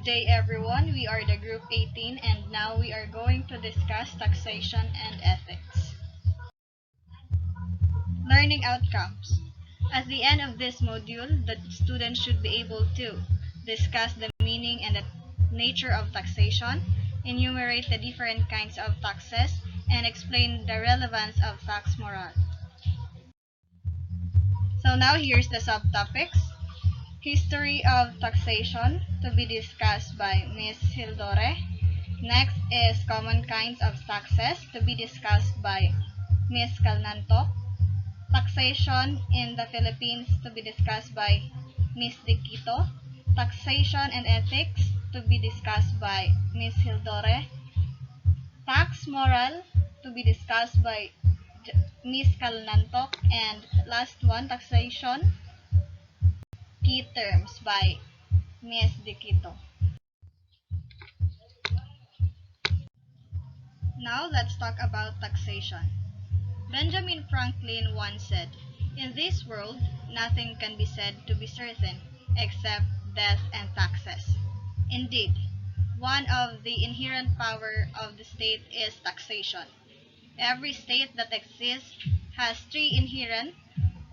day everyone, we are the group 18 and now we are going to discuss taxation and ethics. Learning outcomes. At the end of this module, the students should be able to discuss the meaning and the nature of taxation, enumerate the different kinds of taxes, and explain the relevance of tax moral. So now here's the subtopics. History of taxation to be discussed by Ms. Hildore. Next is common kinds of taxes to be discussed by Ms. Calnanto. Taxation in the Philippines to be discussed by Ms. Diquito. Taxation and ethics to be discussed by Ms. Hildore. Tax moral to be discussed by Ms. Calnanto. And last one, taxation key terms by Ms. Diquito. Now let's talk about taxation. Benjamin Franklin once said, "In this world, nothing can be said to be certain except death and taxes." Indeed, one of the inherent power of the state is taxation. Every state that exists has three inherent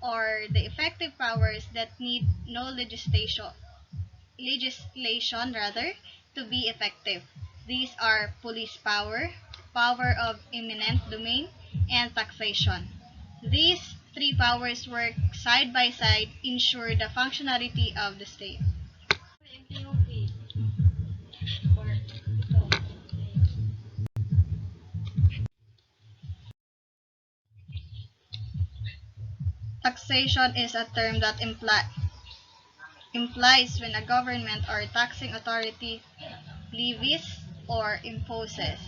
or the effective powers that need no legislation to be effective. These are police power, power of eminent domain, and taxation. These three powers work side by side, ensure the functionality of the state. Taxation is a term that implies when a government or taxing authority levies or imposes.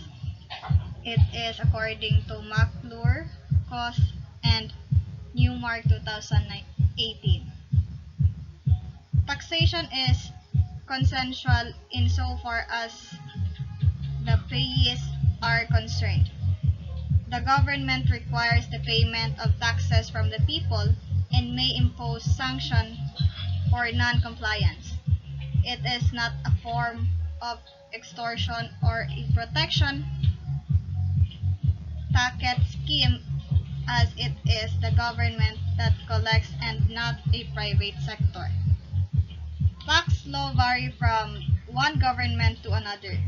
It is according to McClure, Cost, and Newmark 2018. Taxation is consensual insofar as the payees are concerned. The government requires the payment of taxes from the people and may impose sanction for non-compliance. It is not a form of extortion or a protection packet scheme as it is the government that collects and not a private sector. Tax law vary from one government to another.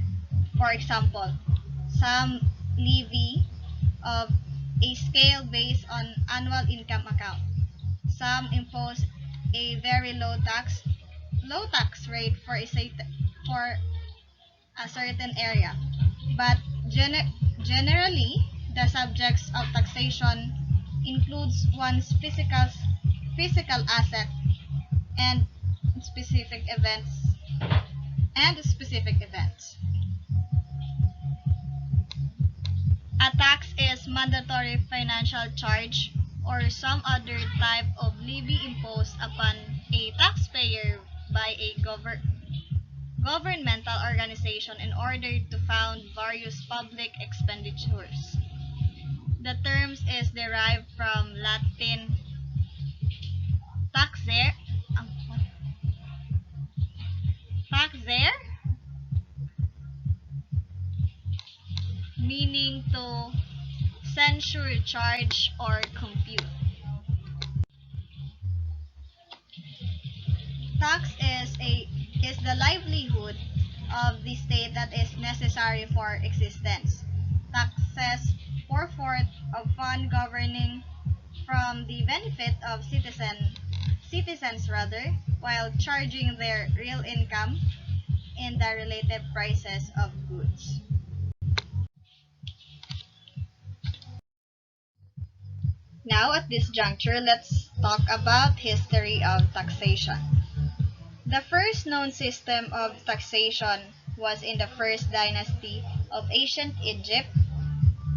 For example, some levy of a scale based on annual income account. Some impose a very low tax rate for a certain area. But generally, the subjects of taxation includes one's physical asset and specific events. A tax is mandatory financial charge or some other type of levy imposed upon a taxpayer by a governmental organization in order to fund various public expenditures. The term is derived from Latin taxere, taxere, meaning to censure, charge, or compute. Tax is the livelihood of the state that is necessary for existence. Taxes pour forth of fund governing from the benefit of citizens while charging their real income in the relative prices of goods. Now at this juncture, let's talk about history of taxation. The first known system of taxation was in the first dynasty of ancient Egypt,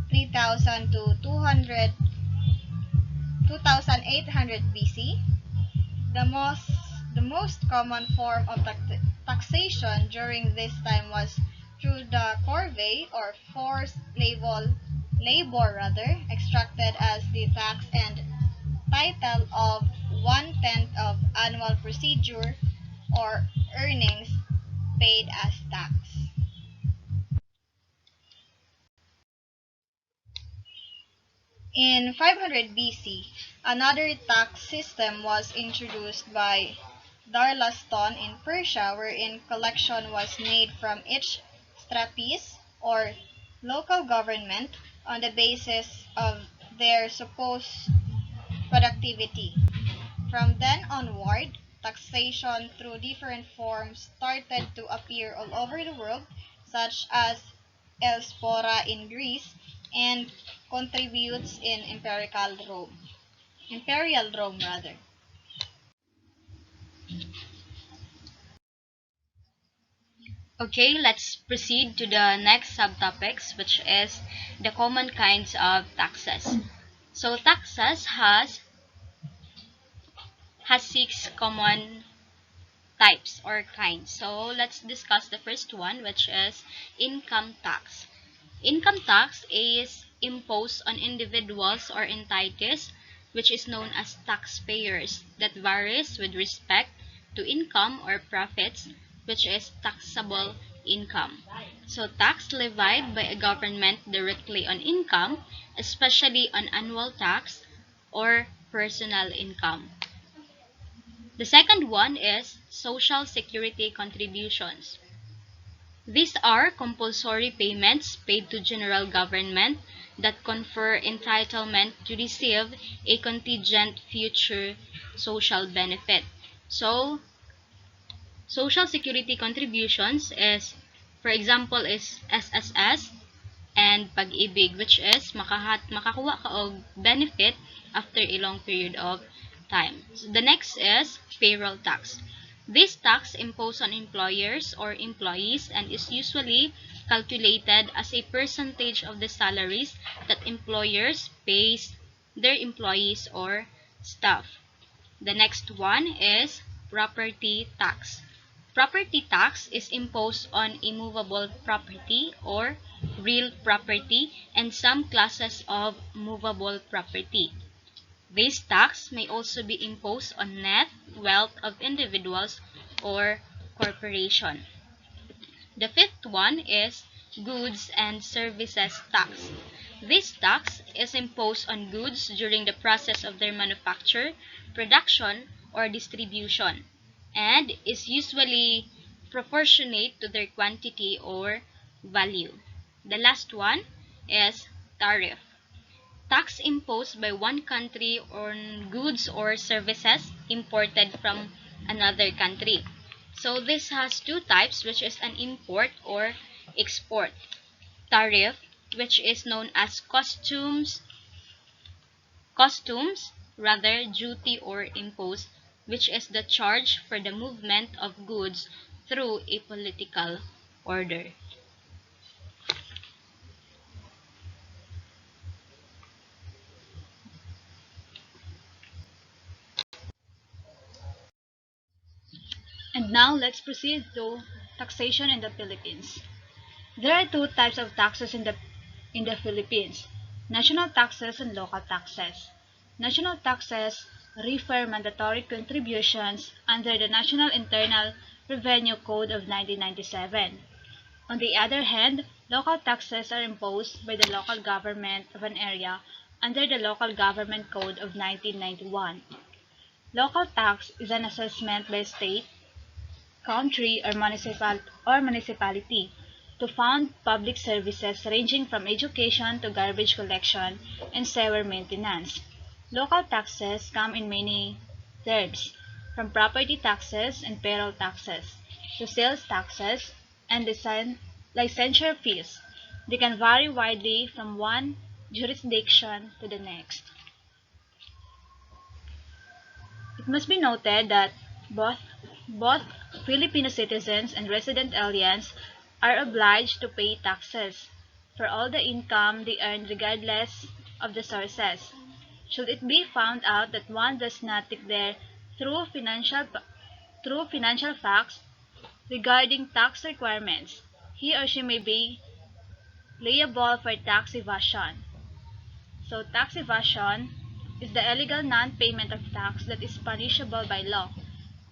3000 to 2800 BC. The most common form of taxation during this time was through the corvée or forced labor extracted as the tax and title of 1/10 of annual procedure or earnings paid as tax. In 500 BC, another tax system was introduced by Darlaston in Persia, wherein collection was made from each stratis or local government on the basis of their supposed productivity. From then onward, taxation through different forms started to appear all over the world, such as Elspora in Greece and contributes in Imperial Rome. Imperial Rome rather. Okay, let's proceed to the next subtopics, which is the common kinds of taxes. So taxes has six common types or kinds. So let's discuss the first one, which is income tax. Income tax is imposed on individuals or entities, which is known as taxpayers, that varies with respect to income or profits, which is taxable income. So tax levied by a government directly on income, especially on annual tax or personal income. The second one is social security contributions. These are compulsory payments paid to general government that confer entitlement to receive a contingent future social benefit. So, social security contributions is, for example, is SSS and Pag-ibig, which is makakuha ka og benefit after a long period of time. So the next is payroll tax. This tax imposed on employers or employees and is usually calculated as a percentage of the salaries that employers pays their employees or staff. The next one is property tax. Property tax is imposed on immovable property or real property and some classes of movable property. This tax may also be imposed on net wealth of individuals or corporation. The fifth one is goods and services tax. This tax is imposed on goods during the process of their manufacture, production, or distribution, and is usually proportionate to their quantity or value. The last one is tariff. Tax imposed by one country on goods or services imported from another country. So this has two types, which is an import or export. Tariff, which is known as customs, rather duty or impost, which is the charge for the movement of goods through a political order. And now let's proceed to taxation in the Philippines. There are two types of taxes in the Philippines: national taxes and local taxes. National taxes refer mandatory contributions under the National Internal Revenue Code of 1997. On the other hand, local taxes are imposed by the local government of an area under the Local Government Code of 1991. Local tax is an assessment by a state, country, or municipality to fund public services ranging from education to garbage collection and sewer maintenance. Local taxes come in many terms, from property taxes and payroll taxes to sales taxes and licensure fees. They can vary widely from one jurisdiction to the next. It must be noted that both both Filipino citizens and resident aliens are obliged to pay taxes for all the income they earn regardless of the sources. Should it be found out that one does not declare through financial facts regarding tax requirements, he or she may be liable for tax evasion. So tax evasion is the illegal non-payment of tax that is punishable by law.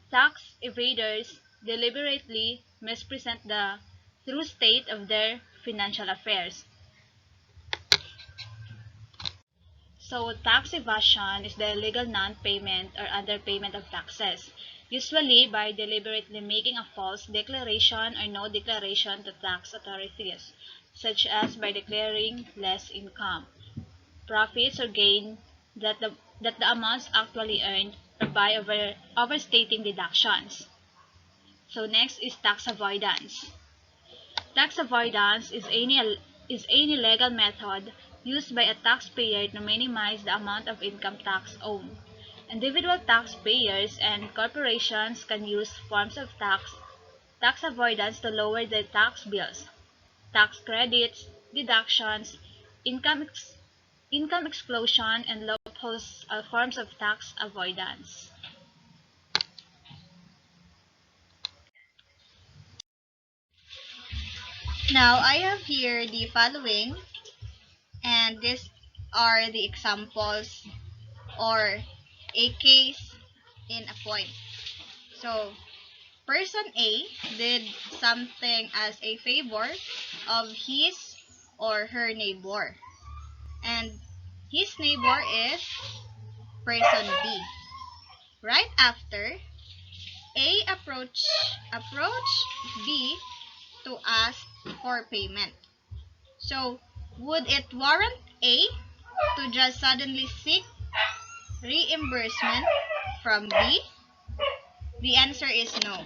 Tax evaders deliberately mispresent the true state of their financial affairs. So, tax evasion is the illegal non-payment or underpayment of taxes, usually by deliberately making a false declaration or no declaration to tax authorities, such as by declaring less income, profits, or gain that the amounts actually earned, or by overstating deductions. So next is tax avoidance. Tax avoidance is any legal method used by a taxpayer to minimize the amount of income tax owed. Individual taxpayers and corporations can use forms of tax avoidance to lower their tax bills. Tax credits, deductions, income, ex- income exclusion, and loopholes are forms of tax avoidance. Now, I have here the following, and these are the examples or a case in a point. So, person A did something as a favor of his or her neighbor, and his neighbor is person B. Right after, A approached B to ask for payment. So, would it warrant A to just suddenly seek reimbursement from B? The answer is no.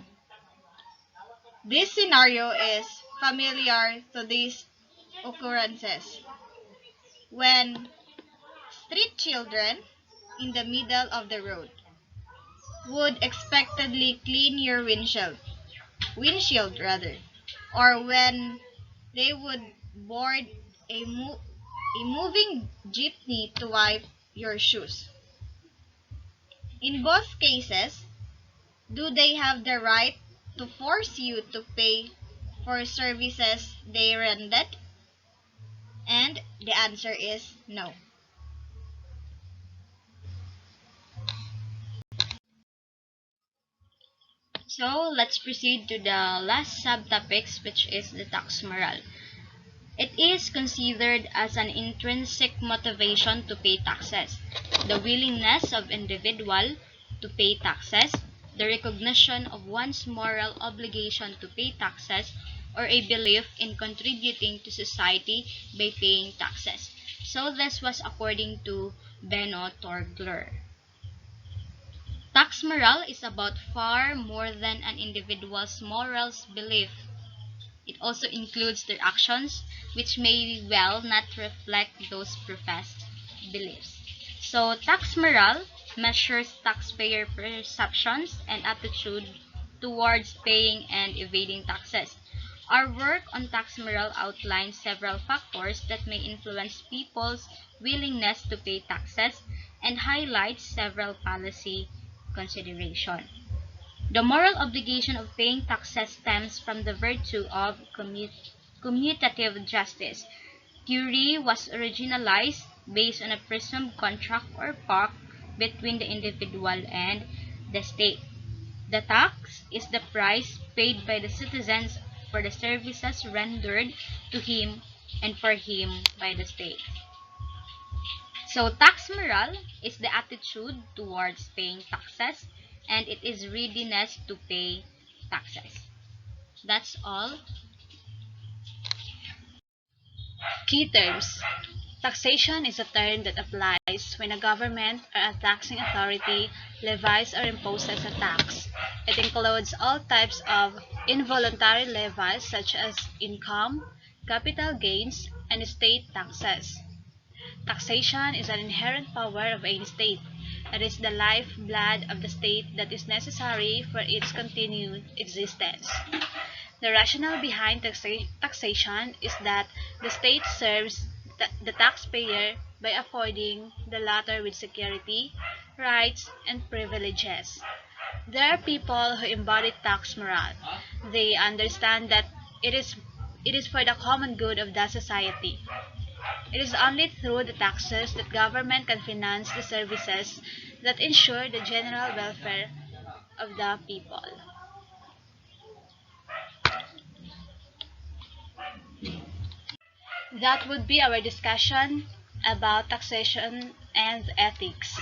This scenario is familiar to these occurrences. When street children in the middle of the road would expectedly clean your windshield rather, or when they would board a moving jeepney to wipe your shoes. In both cases, do they have the right to force you to pay for services they rendered? And the answer is no. So let's proceed to the last subtopics, which is the tax moral. It is considered as an intrinsic motivation to pay taxes, the willingness of individual to pay taxes, the recognition of one's moral obligation to pay taxes, or a belief in contributing to society by paying taxes. So this was according to Benno Torgler. Tax morale is about far more than an individual's morals belief. It also includes their actions, which may well not reflect those professed beliefs. So, tax morale measures taxpayer perceptions and attitude towards paying and evading taxes. Our work on tax morale outlines several factors that may influence people's willingness to pay taxes and highlights several policy considerations. The moral obligation of paying taxes stems from the virtue of commutative justice. Theory was originalized based on a presumed contract or pact between the individual and the state. The tax is the price paid by the citizens for the services rendered to him and for him by the state. So, tax morale is the attitude towards paying taxes, and it is readiness to pay taxes. That's all. Key terms. Taxation is a term that applies when a government or a taxing authority levies or imposes a tax. It includes all types of involuntary levies such as income, capital gains, and estate taxes. Taxation is an inherent power of any state. It is the lifeblood of the state that is necessary for its continued existence. The rationale behind taxation is that the state serves the taxpayer by affording the latter with security, rights, and privileges. There are people who embody tax morale. They understand that it is for the common good of the society. It is only through the taxes that government can finance the services that ensure the general welfare of the people. That would be our discussion about taxation and ethics.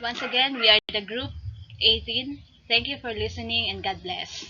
Once again, we are the group 18. Thank you for listening and God bless.